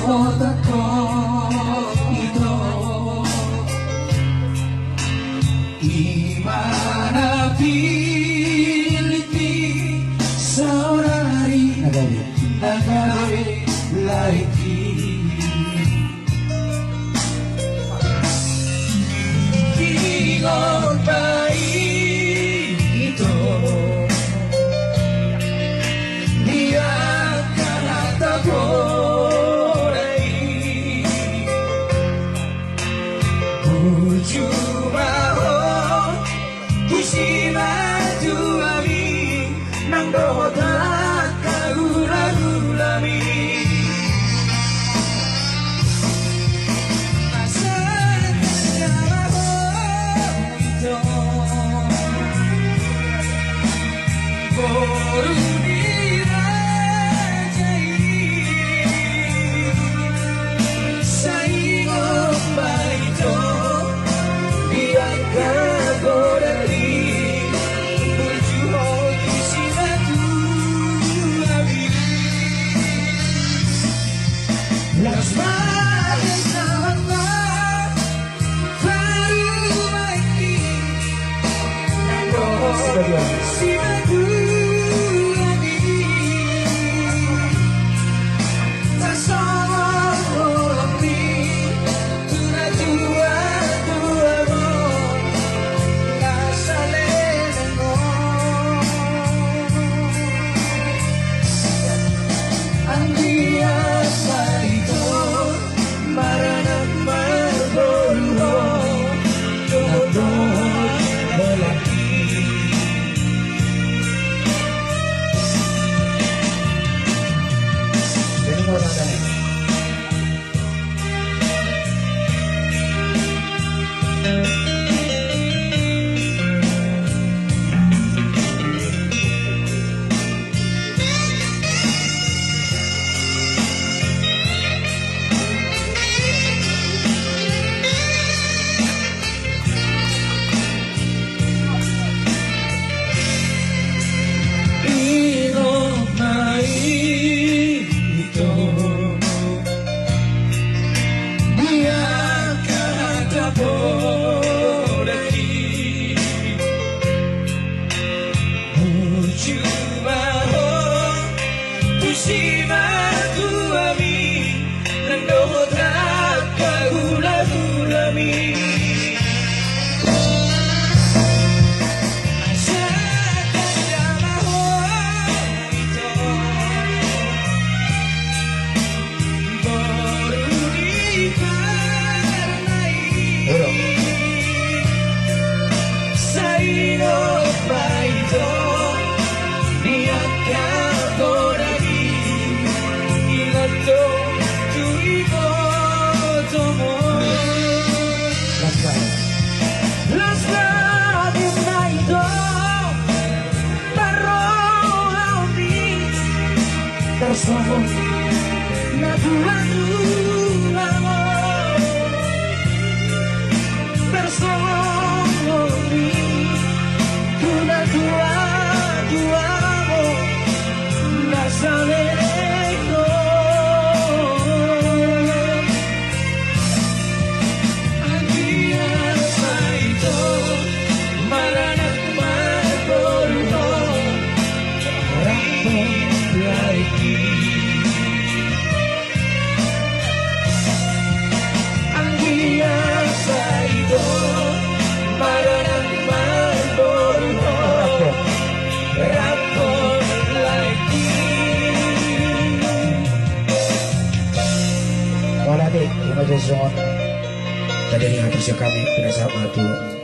otak ko ito. Imanapiliti sa orari nagalit laiti. Ingon pa ito dia karata borai Ujuma ho Kishima tuami Nang dohota kagula-gulami Las mares naman na baru lagi Sinadu lagi Tasama lagi Tunadua-dua mo Nasa lenen mo Ang biasa ito Maranang marboruho Doon malaki Ganun mo lang tayo Tersebut Nadula-dula mo Bersama-sama Dula-dua-dua mo Nasa leleko Ang biasa ito Maranang marboruho Rakto laiki Ang biasa ito Maranang marboruho Rakto laiki. Wala di, imajasyon. Tadi yang atas kami pinasama tu